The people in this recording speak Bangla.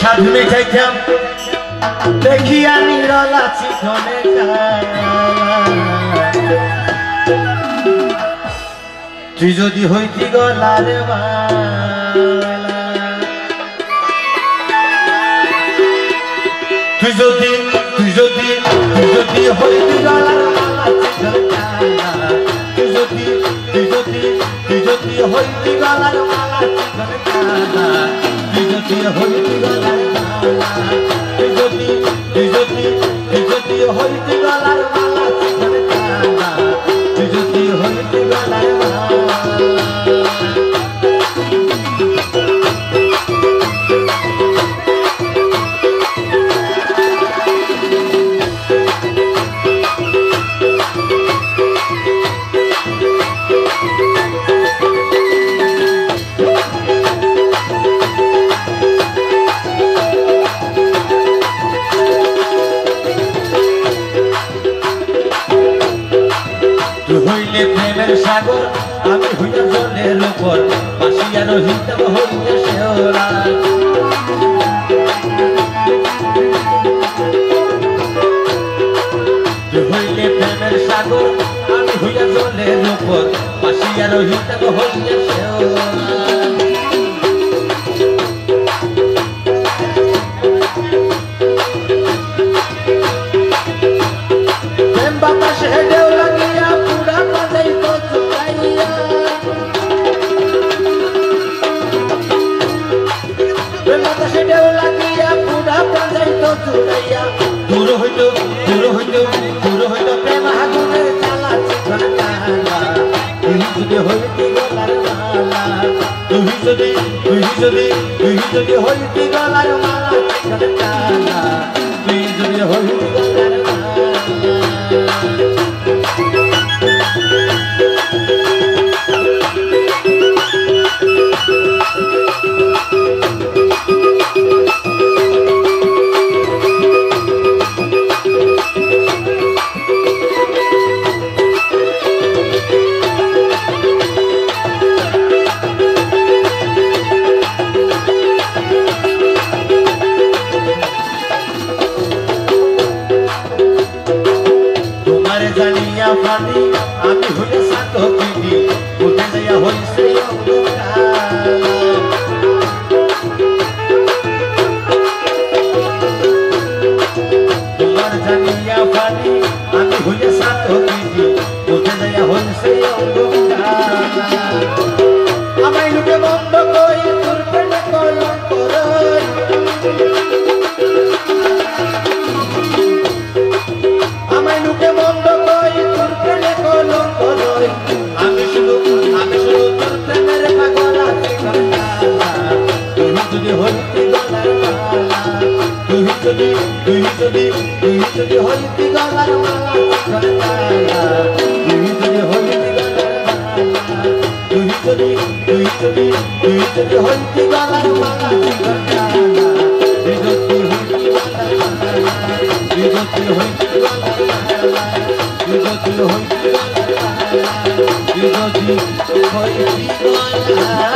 সাধু মেঘাইতাম দেখিয়া নিরলা চিঠনে তুই যদি হইতি গলার মালা তুই যদি হইতি গলার মালা তুই যদি হইতি গলার মালা তুই যদি হইতি গলার মালা তুই যদি হইতি গলার মালা তুই যদি হইতি গলার মালা হইলে প্রেমের সাগর আমি হইয়া জলের উপর বাসিয়া রহিতাম হইয়া শেওলা হইলে প্রেমের সাগর আমি হইয়া জলের উপর বাসিয়া রহিতাম হইয়া শেওলা প্রেম বাতাসে ঢেউ লাগিয়া পুরা বাজাইতো চুরাইয়া প্রেম বাতাসে ঢেউ লাগিয়া পুরা বাজাইতো চুরাইয়া দূর হইল প্রেম আগুনের জ্বালা চিঠন কালা তুই যদি হইতি গলার মালা তুই যদি হইতি গলার মালা চিঠন কালা তুই যদি হইতি গলার মালা জানিয়া ফানি আমি হইলে সাত পিডি উঠে যাইয়া হইছে তোমার জানিয়া ফানি আমি হইলে সাত পিডি উঠে যাইয়া হইছে আমায় লুকে বন্ধ কই তোর প্রেমে কলম করই আমায় লুকে বন্ধ আমি শুধু তোর প্রেমের পাগল আছি তুই যদি হইতি গলার মালা তুই যদি হইতি গলার মালা তুই যদি হইতি গলার মালা তুই যদি হইতি গলার মালা তুই যদি হইতি গলার মালা তুই যদি হইতি গলার মালা তুই যদি হইতি যদি হইতি গলার মালা